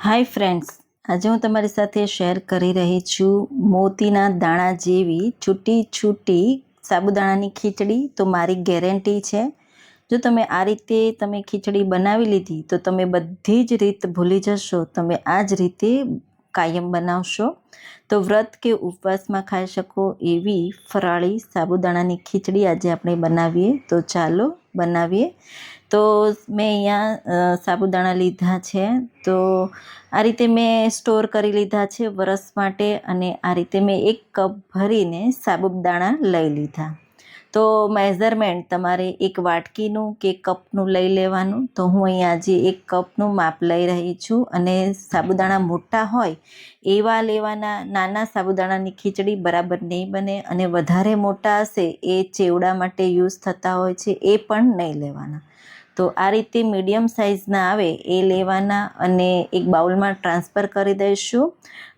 Hi friends, આજે હું તમારી સાથે શેર કરી રહી છું મોતીના દાણા જેવી છૂટી છૂટી સાબુદાણાની ખીચડી. તો મારી ગેરંટી છે, જો તમે આ રીતે ખીચડી બનાવી લીધી તો તમે બધી જ રીત ભૂલી જશો. તમે આ જ રીતે કાયમ બનાવશો તો વ્રત કે ઉપવાસમાં ખાઈ શકો એવી ફરાળી સાબુદાણાની ખીચડી આજે આપણે બનાવીએ. તો ચાલો બનાવીએ. તો મેં અહીંયા સાબુદાણા લીધા છે. તો આ રીતે મેં સ્ટોર કરી લીધા છે વરસ માટે, અને આ રીતે મેં 1 કપ ભરીને સાબુદાણા લઈ લીધા. તો મેઝરમેન્ટ તમારે 1 વાટકીનું કે કપનું લઈ લેવાનું. તો હું અહીંયા આજે 1 કપનું માપ લઈ રહી છું, અને સાબુદાણા મોટા હોય એવા લેવાના. નાના સાબુદાણાની ખીચડી બરાબર નહીં બને, અને વધારે મોટા હશે એ ચેવડા માટે યુઝ થતા હોય છે, એ પણ નહીં લેવાના. તો આ રીતે મીડિયમ સાઇઝના આવે એ લેવાના, અને એક બાઉલમાં ટ્રાન્સફર કરી દઈશું.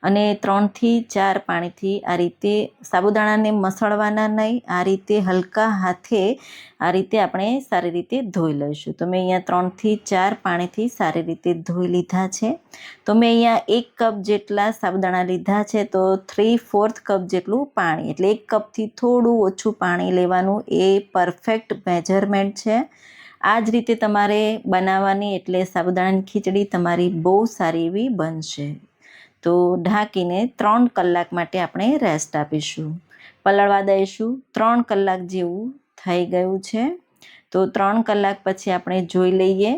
અને 3 થી 4 પાણીથી આ રીતે સાબુદાણાને મસળવાના નહીં, આ રીતે હલકા હાથે આ રીતે આપણે સારી રીતે ધોઈ લઈશું. તો મેં અહીંયા 3 થી 4 પાણીથી સારી રીતે ધોઈ લીધા છે. તો મેં અહીંયા 1 કપ જેટલા સાબુદાણા લીધા છે, તો 3/4 કપ જેટલું પાણી, એટલે 1 કપથી થોડું ઓછું પાણી લેવાનું, એ પરફેક્ટ મેજરમેન્ટ છે. આ જ રીતે તમારે બનાવવાની, એટલે સાબુદાણાની ખીચડી તમારી બહુ સારી એવી બનશે. તો ઢાંકીને 3 કલાક માટે આપણે રેસ્ટ આપીશું, પલળવા દઈશું. 3 કલાક જેવું થઈ ગયું છે. તો 3 કલાક પછી આપણે જોઈ લઈએ.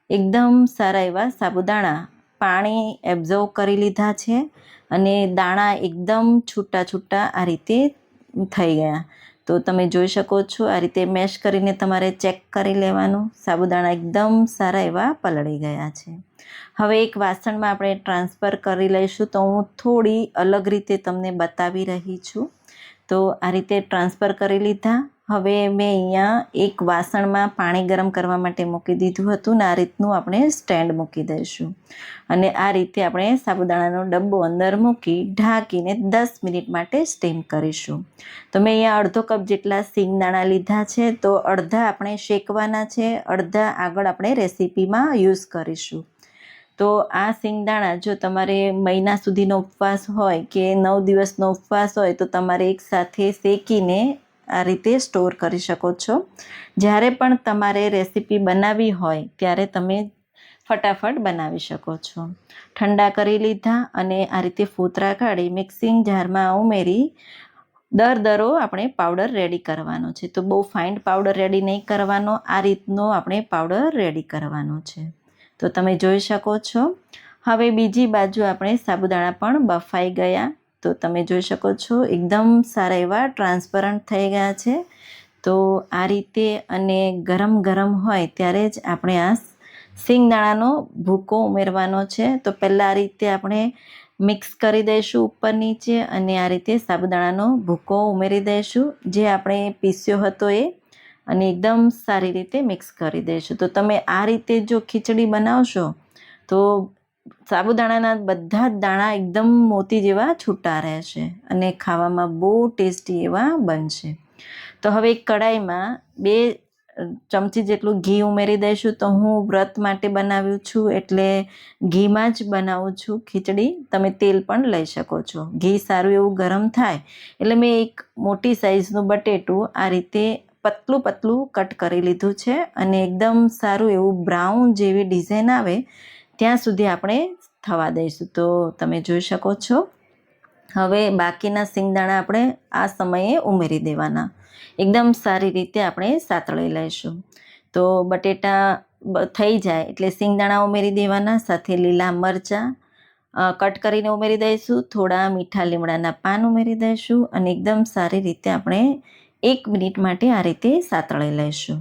એકદમ સારા એવા સાબુદાણા પાણી એબ્ઝોર્વ કરી લીધા છે, અને દાણા એકદમ છૂટા છૂટા આ રીતે થઈ ગયા. તો તમે જોઈ શકો છો, આ રીતે મેશ કરીને તમારે ચેક કરી લેવાનું. સાબુદાણા એકદમ સારા એવા પલળી ગયા છે. હવે એક વાસણમાં આપણે ટ્રાન્સફર કરી લઈશું. તો હું થોડી અલગ રીતે તમને બતાવી રહી છું. તો આ રીતે ટ્રાન્સફર કરી લીધા. હવે મેં અહીંયા એક વાસણમાં પાણી ગરમ કરવા માટે મૂકી દીધું હતું, ને આ રીતનું આપણે સ્ટેન્ડ મૂકી દઈશું. અને આ રીતે આપણે સાબુદાણાનો ડબ્બો અંદર મૂકી ઢાંકીને 10 મિનિટ માટે સ્ટીમ કરીશું. તો મેં અહીંયા અડધો કપ જેટલા સિંગદાણા લીધા છે. તો અડધા આપણે શેકવાના છે, અડધા આગળ આપણે રેસીપીમાં યુઝ કરીશું. તો આ સિંગદાણા જો તમારે મહિના સુધીનો ઉપવાસ હોય કે 9 દિવસનો ઉપવાસ હોય, તો તમારે એકસાથે શેકીને આ રીતે સ્ટોર કરી શકો છો. જ્યારે પણ તમારે રેસીપી બનાવવી હોય ત્યારે તમે ફટાફટ બનાવી શકો છો. ઠંડા કરી લીધા, અને આ રીતે ફોતરા કાઢી મિક્સિંગ જારમાં ઉમેરી દરો આપણે પાવડર રેડી કરવાનો છે. તો બહુ ફાઇન પાવડર રેડી નહીં કરવાનો, આ રીતનો આપણે પાવડર રેડી કરવાનો છે. તો તમે જોઈ શકો છો. હવે બીજી બાજુ આપણે સાબુદાણા પણ બફાઈ ગયા. તો તમે જોઈ શકો છો, એકદમ સારા એવા ટ્રાન્સપરન્ટ થઈ ગયા છે. તો આ રીતે, અને ગરમ ગરમ હોય ત્યારે જ આપણે આ સિંગદાણાનો ભૂકો ઉમેરવાનો છે. તો પહેલાં આ રીતે આપણે મિક્સ કરી દઈશું ઉપર નીચે, અને આ રીતે સાબુદાણાનો ભૂકો ઉમેરી દઈશું, જે આપણે પીસ્યો હતો એ, અને એકદમ સારી રીતે મિક્સ કરી દઈશું. તો તમે આ રીતે જો ખીચડી બનાવશો તો સાબુદાણાના બધા જ દાણા એકદમ મોતી જેવા છૂટા રહેશે, અને ખાવામાં બહુ ટેસ્ટી એવા બનશે. તો હવે એક કડાઈમાં 2 ચમચી જેટલું ઘી ઉમેરી દઈશું. તો હું વ્રત માટે બનાવ્યું છું, એટલે ઘીમાં જ બનાવું છું ખીચડી. તમે તેલ પણ લઈ શકો છો. ઘી સારું એવું ગરમ થાય એટલે મેં એક મોટી સાઈઝનું બટેટું આ રીતે પતલું કટ કરી લીધું છે, અને એકદમ સારું એવું બ્રાઉન જેવી ડિઝાઇન આવે ત્યાં સુધી આપણે થવા દઈશું. તો તમે જોઈ શકો છો. હવે બાકીના સિંગદાણા આપણે આ સમયે ઉમેરી દેવાના. એકદમ સારી રીતે આપણે સાતળી લઈશું. તો બટેટા થઈ જાય એટલે સિંગદાણા ઉમેરી દેવાના, સાથે લીલા મરચાં કટ કરીને ઉમેરી દઈશું, થોડા મીઠા લીમડાના પાન ઉમેરી દઈશું, અને એકદમ સારી રીતે આપણે 1 મિનિટ માટે આ રીતે સાતળી લઈશું.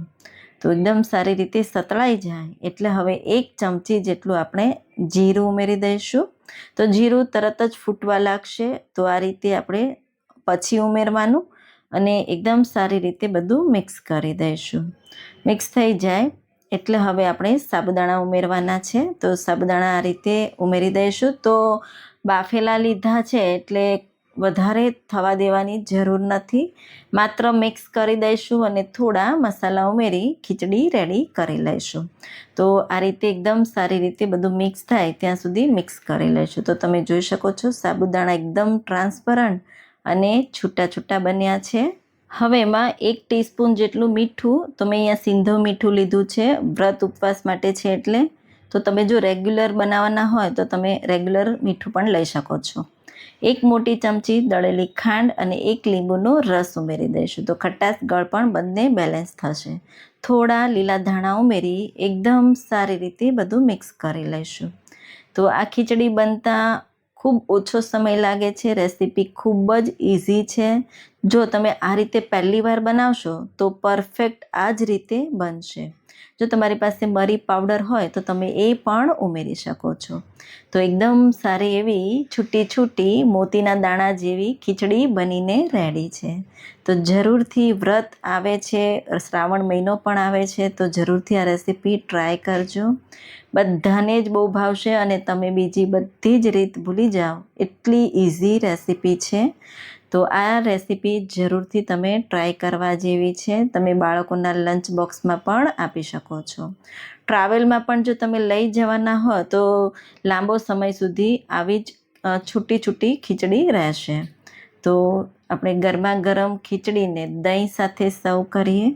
તો એકદમ સારી રીતે સતળાઈ જાય એટલે હવે 1 ચમચી જેટલું આપણે જીરું ઉમેરી દઈશું. તો જીરું તરત જ ફૂટવા લાગશે, તો આ રીતે આપણે પછી ઉમેરવાનું, અને એકદમ સારી રીતે બધું મિક્સ કરી દઈશું. મિક્સ થઈ જાય એટલે હવે આપણે સાબુદાણા ઉમેરવાના છે. તો સાબુદાણા આ રીતે ઉમેરી દઈશું. તો બાફેલા લીધા છે, એટલે વધારે થવા દેવાની જરૂર નથી. માત્ર મિક્સ કરી દઈશું અને થોડા મસાલા ઉમેરી ખીચડી રેડી કરી લઈશું. તો આ રીતે એકદમ સારી રીતે બધું મિક્સ થાય ત્યાં સુધી મિક્સ કરી લઈશું. તો તમે જોઈ શકો છો સાબુદાણા એકદમ ટ્રાન્સપરન્ટ અને છૂટા છૂટા બન્યા છે. હવે એમાં 1 ટીસ્પૂન જેટલું મીઠું, તો મેં અહીંયા સિંધવ મીઠું લીધું છે, વ્રત ઉપવાસ માટે છે એટલે. તો તમે જો રેગ્યુલર બનાવવાના હોય તો તમે રેગ્યુલર મીઠું પણ લઈ શકો છો. 1 મોટી ચમચી દળેલી ખાંડ અને 1 લીંબુનો રસ ઉમેરી દઈશું. તો ખટાશ ગળ પણ બંને બેલેન્સ થશે. થોડા લીલા ધાણા ઉમેરી એકદમ સારી રીતે બધું મિક્સ કરી લઈશું. તો આ ખીચડી બનતા ખૂબ ઓછો સમય લાગે છે. રેસીપી ખૂબ જ ઇઝી છે. જો તમે આ રીતે પહેલી વાર બનાવશો તો પરફેક્ટ આ જ રીતે બનશે. જો તમારી પાસે મરી પાવડર હોય તો તમે એ પણ ઉમેરી શકો છો. તો એકદમ સારી એવી છૂટી છૂટી મોતીના દાણા જેવી ખીચડી બનીને રેડી છે. તો જરૂરથી વ્રત આવે છે, શ્રાવણ મહિનો પણ આવે છે, તો જરૂરથી આ રેસીપી ટ્રાય કરજો. બધાને જ બહુ ભાવશે અને તમે બીજી બધી જ રીત ભૂલી જાઓ એટલી ઇઝી રેસીપી છે. તો આ રેસીપી જરૂરથી તમે ટ્રાય કરવા જેવી છે. તમે બાળકોના લંચ બોક્સમાં પણ આપી શકો છો. ટ્રાવેલમાં પણ જો તમે લઈ જવાના હો તો લાંબો સમય સુધી આવી જ છૂટી છૂટી ખીચડી રહેશે. તો આપણે ગરમા ગરમ ખીચડીને દહીં સાથે સર્વ કરીએ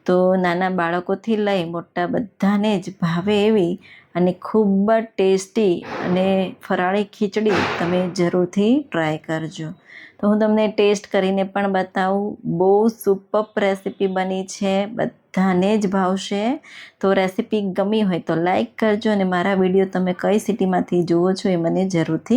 તો નાના બાળકોથી લઈ મોટા બધાને જ ભાવે એવી અને ખૂબ જ ટેસ્ટી અને ફરાળી ખીચડી તમે જરૂરથી ટ્રાય કરજો. તો હું તમને ટેસ્ટ કરીને પણ બતાવું. બહુ સુપર રેસીપી બની છે, બધાને જ ભાવશે. તો રેસીપી ગમી હોય તો લાઈક કરજો અને મારા વિડીયો તમે કઈ સિટીમાંથી જુઓ છો એ મને જરૂરથી